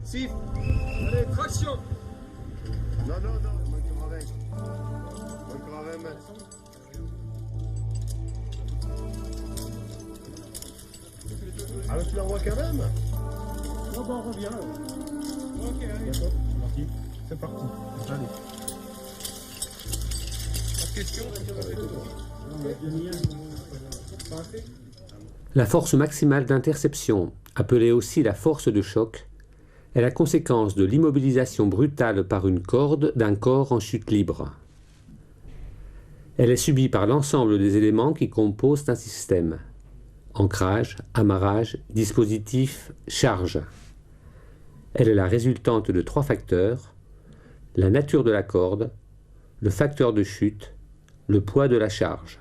Sif. Allez, traction. Non, non, non, encore avec. Encore avec, mais... Ah, tu l'envoies quand même? Non, bon, on revient. Ok, allez. D'accord, c'est parti. C'est parti. Allez. La force maximale d'interception, appelée aussi la force de choc, est la conséquence de l'immobilisation brutale par une corde d'un corps en chute libre. Elle est subie par l'ensemble des éléments qui composent un système: ancrage, amarrage, dispositif, charge. Elle est la résultante de 3 facteurs: la nature de la corde, le facteur de chute, le poids de la charge.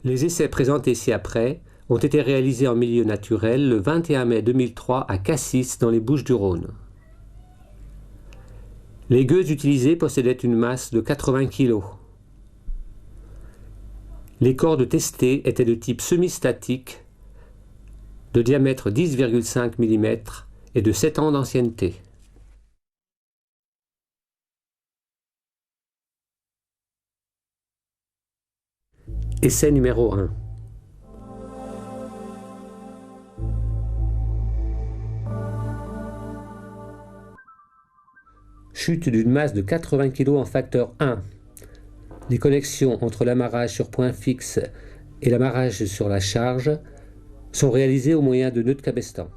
Les essais présentés ci-après ont été réalisés en milieu naturel le 21 mai 2003 à Cassis dans les Bouches-du-Rhône. Les gueuses utilisées possédaient une masse de 80 kg. Les cordes testées étaient de type semi-statique, de diamètre 10,5 mm et de 7 ans d'ancienneté. Essai numéro 1. Chute d'une masse de 80 kg en facteur 1. Les connexions entre l'amarrage sur point fixe et l'amarrage sur la charge sont réalisées au moyen de nœuds de cabestan.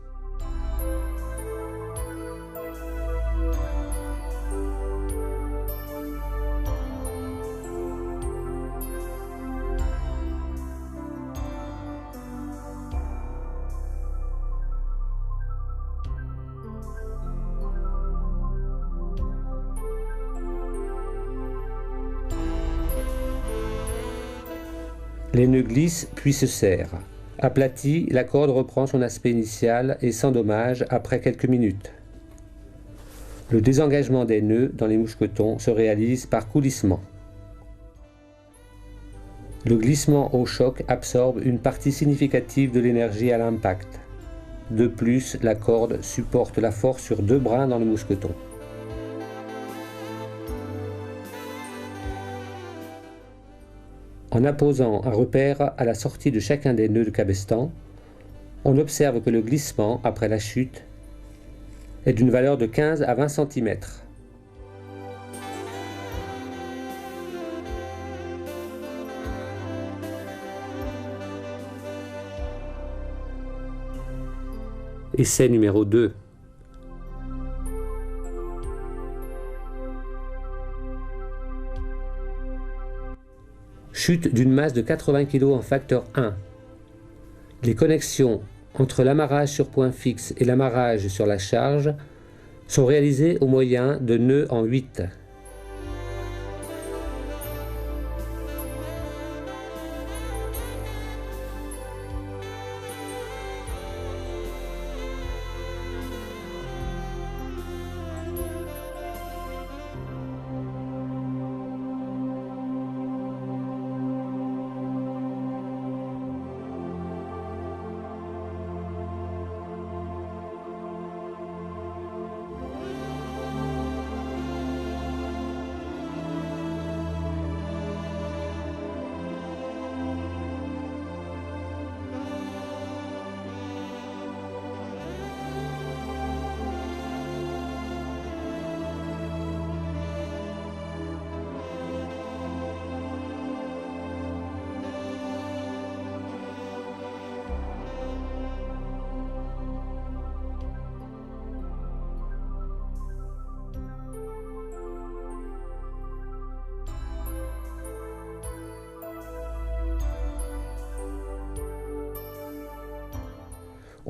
Les nœuds glissent puis se serrent. Aplatie, la corde reprend son aspect initial et sans dommage après quelques minutes. Le désengagement des nœuds dans les mousquetons se réalise par coulissement. Le glissement au choc absorbe une partie significative de l'énergie à l'impact. De plus, la corde supporte la force sur 2 brins dans le mousqueton. En apposant un repère à la sortie de chacun des nœuds de cabestan, on observe que le glissement, après la chute, est d'une valeur de 15 à 20 cm. Essai numéro 2. Chute d'une masse de 80 kg en facteur 1. Les connexions entre l'amarrage sur point fixe et l'amarrage sur la charge sont réalisées au moyen de nœuds en 8.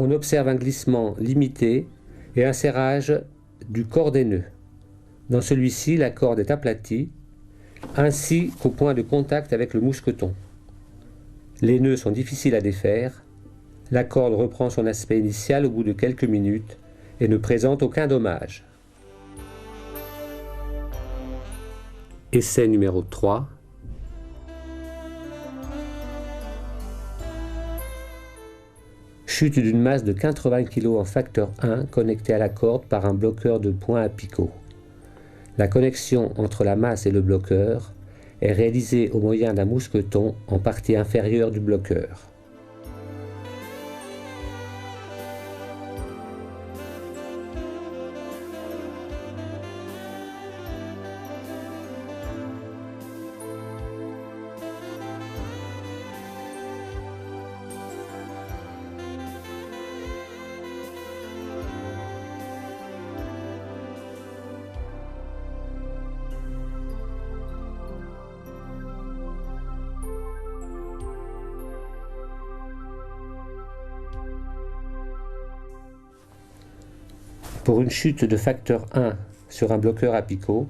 On observe un glissement limité et un serrage du corps des nœuds. Dans celui-ci, la corde est aplatie, ainsi qu'au point de contact avec le mousqueton. Les nœuds sont difficiles à défaire. La corde reprend son aspect initial au bout de quelques minutes et ne présente aucun dommage. Essai numéro 3. Chute d'une masse de 80 kg en facteur 1 connectée à la corde par un bloqueur de point à picot. La connexion entre la masse et le bloqueur est réalisée au moyen d'un mousqueton en partie inférieure du bloqueur. Pour une chute de facteur 1 sur un bloqueur à picot,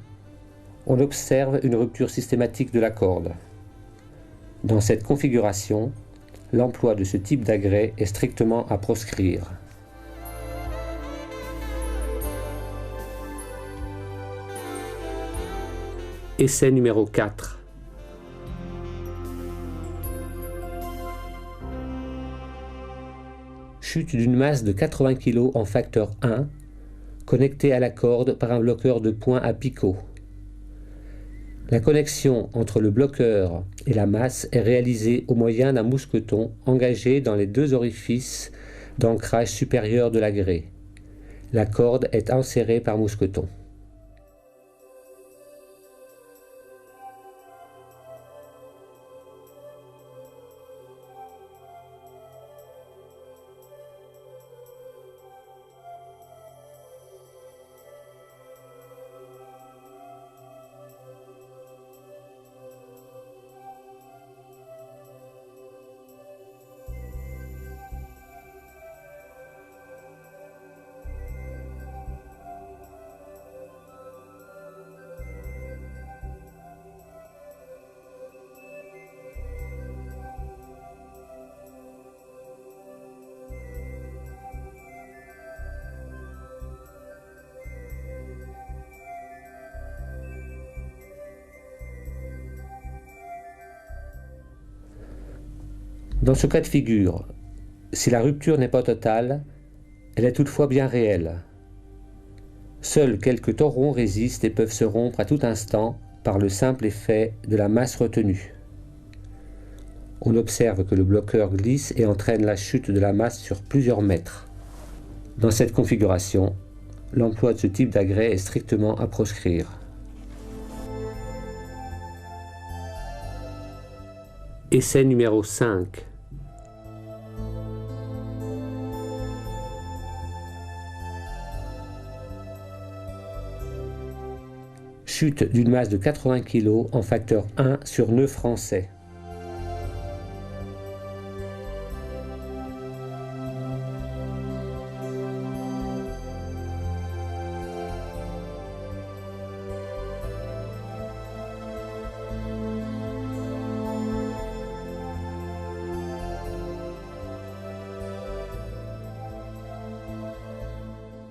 on observe une rupture systématique de la corde. Dans cette configuration, l'emploi de ce type d'agrès est strictement à proscrire. Essai numéro 4. Chute d'une masse de 80 kg en facteur 1, connectée à la corde par un bloqueur de point à picot. La connexion entre le bloqueur et la masse est réalisée au moyen d'un mousqueton engagé dans les deux orifices d'ancrage supérieur de l'agrès. La corde est enserrée par mousqueton. Dans ce cas de figure, si la rupture n'est pas totale, elle est toutefois bien réelle. Seuls quelques torrons résistent et peuvent se rompre à tout instant par le simple effet de la masse retenue. On observe que le bloqueur glisse et entraîne la chute de la masse sur plusieurs mètres. Dans cette configuration, l'emploi de ce type d'agrès est strictement à proscrire. Essai numéro 5. Chute d'une masse de 80 kg en facteur 1 sur nœud français.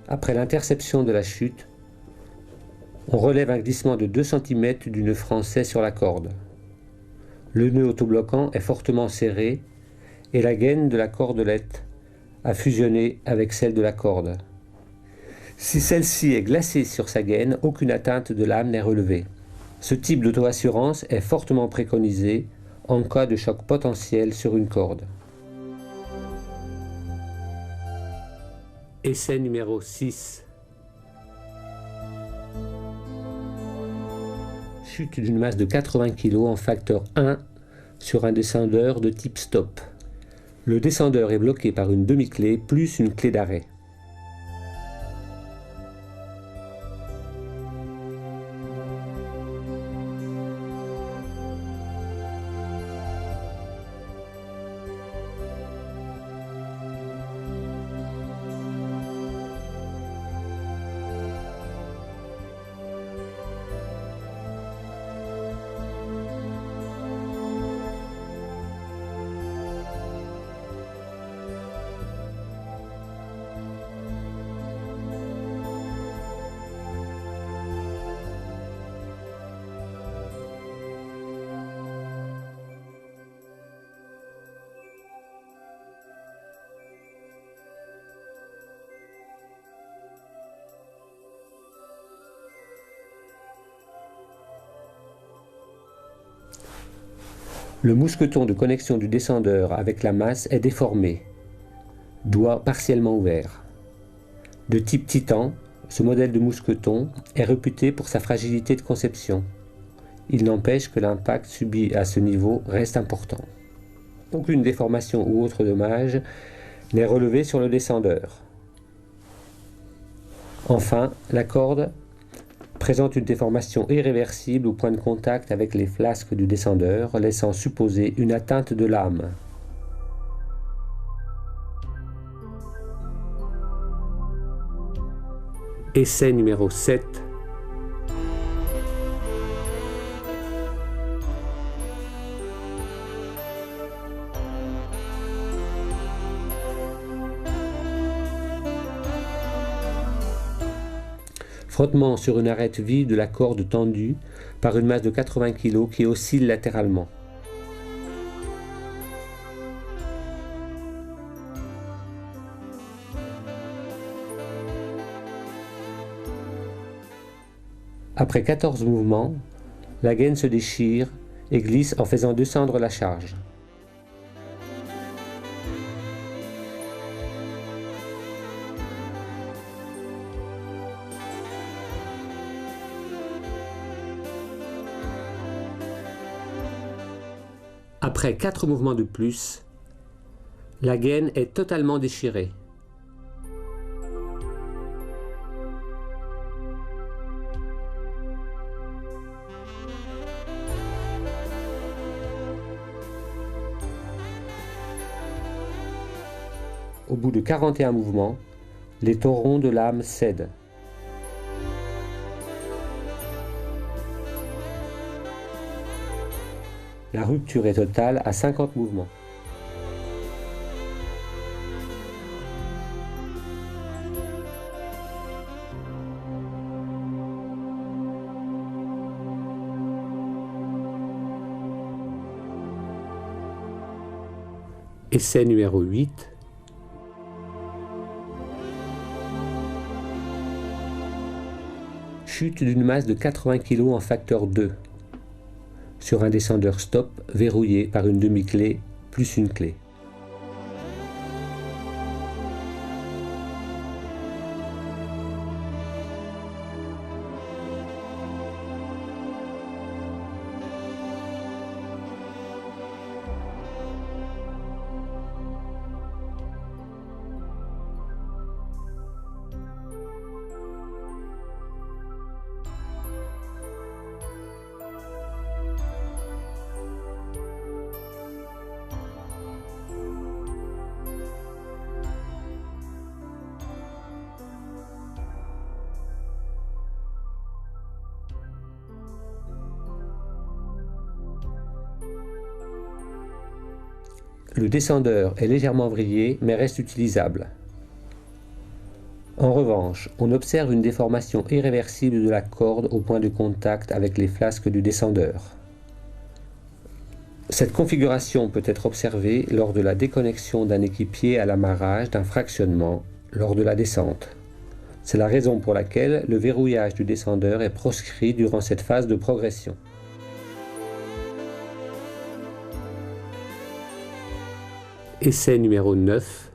Après l'interception de la chute, on relève un glissement de 2 cm du nœud français sur la corde. Le nœud autobloquant est fortement serré et la gaine de la cordelette a fusionné avec celle de la corde. Si celle-ci est glacée sur sa gaine, aucune atteinte de lame n'est relevée. Ce type d'auto-assurance est fortement préconisé en cas de choc potentiel sur une corde. Essai numéro 6. Chute d'une masse de 80 kg en facteur 1 sur un descendeur de type stop. Le descendeur est bloqué par une demi-clé plus une clé d'arrêt. Le mousqueton de connexion du descendeur avec la masse est déformé, doigt partiellement ouvert. De type Titan, ce modèle de mousqueton est réputé pour sa fragilité de conception. Il n'empêche que l'impact subi à ce niveau reste important. Aucune déformation ou autre dommage n'est relevé sur le descendeur. Enfin, la corde présente une déformation irréversible au point de contact avec les flasques du descendeur, laissant supposer une atteinte de lame. Essai numéro 7. Frottement sur une arête vive de la corde tendue par une masse de 80 kg qui oscille latéralement. Après 14 mouvements, la gaine se déchire et glisse en faisant descendre la charge. Après 4 mouvements de plus, la gaine est totalement déchirée. Au bout de 41 mouvements, les torons de lame cèdent. La rupture est totale à 50 mouvements. Essai numéro 8. Chute d'une masse de 80 kg en facteur 2 sur un descendeur stop verrouillé par une demi-clé plus une clé. Le descendeur est légèrement vrillé mais reste utilisable. En revanche, on observe une déformation irréversible de la corde au point de contact avec les flasques du descendeur. Cette configuration peut être observée lors de la déconnexion d'un équipier à l'amarrage d'un fractionnement lors de la descente. C'est la raison pour laquelle le verrouillage du descendeur est proscrit durant cette phase de progression. Essai numéro 9.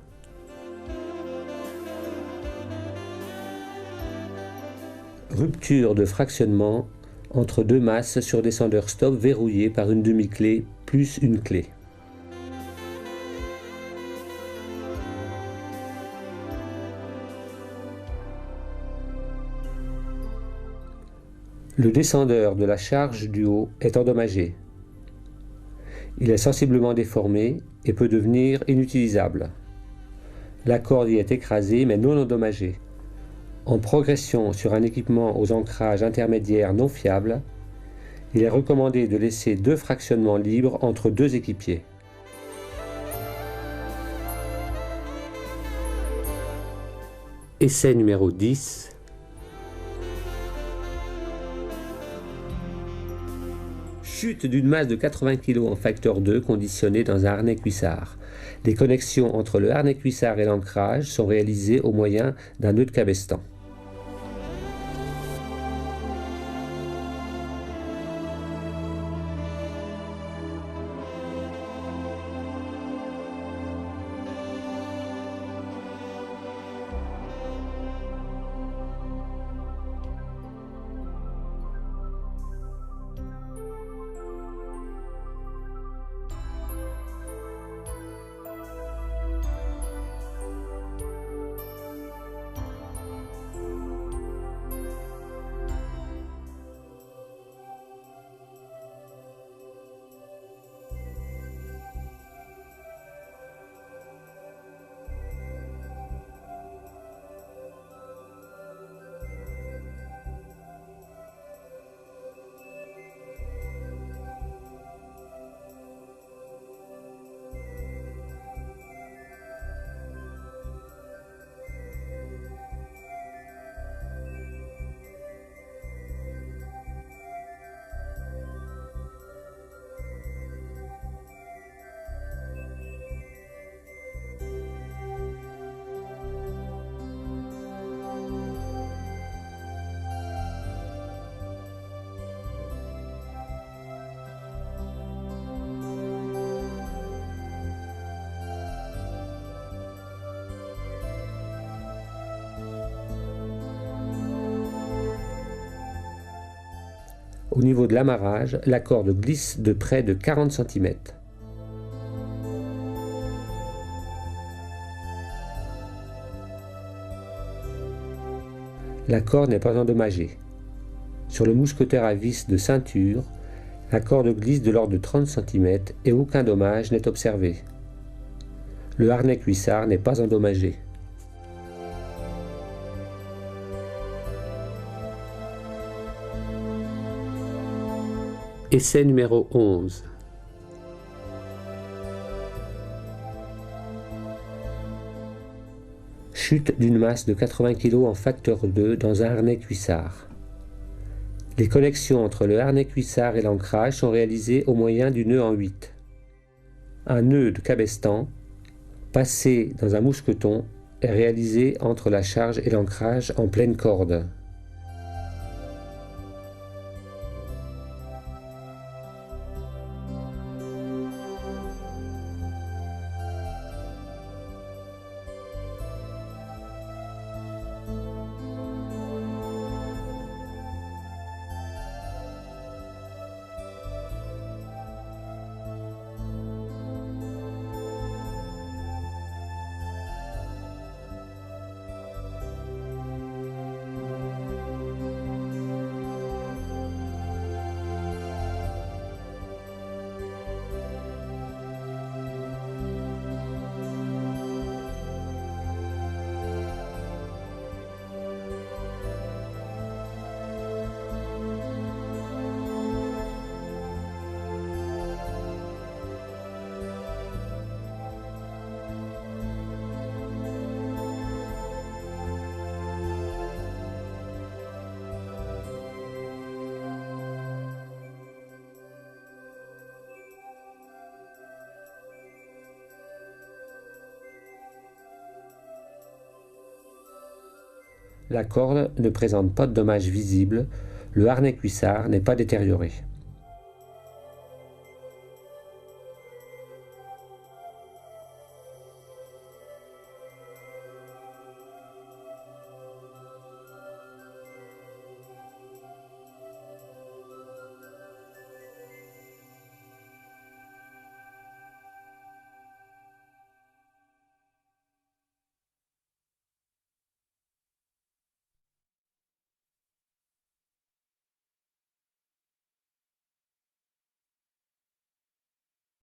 Rupture de fractionnement entre deux masses sur descendeur stop verrouillé par une demi-clé plus une clé. Le descendeur de la charge du haut est endommagé. Il est sensiblement déformé et peut devenir inutilisable. La corde y est écrasée mais non endommagée. En progression sur un équipement aux ancrages intermédiaires non fiables, il est recommandé de laisser 2 fractionnements libres entre 2 équipiers. Essai numéro 10. Chute d'une masse de 80 kg en facteur 2 conditionné dans un harnais cuissard. Les connexions entre le harnais cuissard et l'ancrage sont réalisées au moyen d'un nœud de cabestan. Au niveau de l'amarrage, la corde glisse de près de 40 cm. La corde n'est pas endommagée. Sur le mousquetaire à vis de ceinture, la corde glisse de l'ordre de 30 cm et aucun dommage n'est observé. Le harnais cuissard n'est pas endommagé. Essai numéro 11. Chute d'une masse de 80 kg en facteur 2 dans un harnais cuissard. Les connexions entre le harnais cuissard et l'ancrage sont réalisées au moyen du nœud en 8. Un nœud de cabestan, passé dans un mousqueton, est réalisé entre la charge et l'ancrage en pleine corde. La corde ne présente pas de dommages visibles, le harnais cuissard n'est pas détérioré.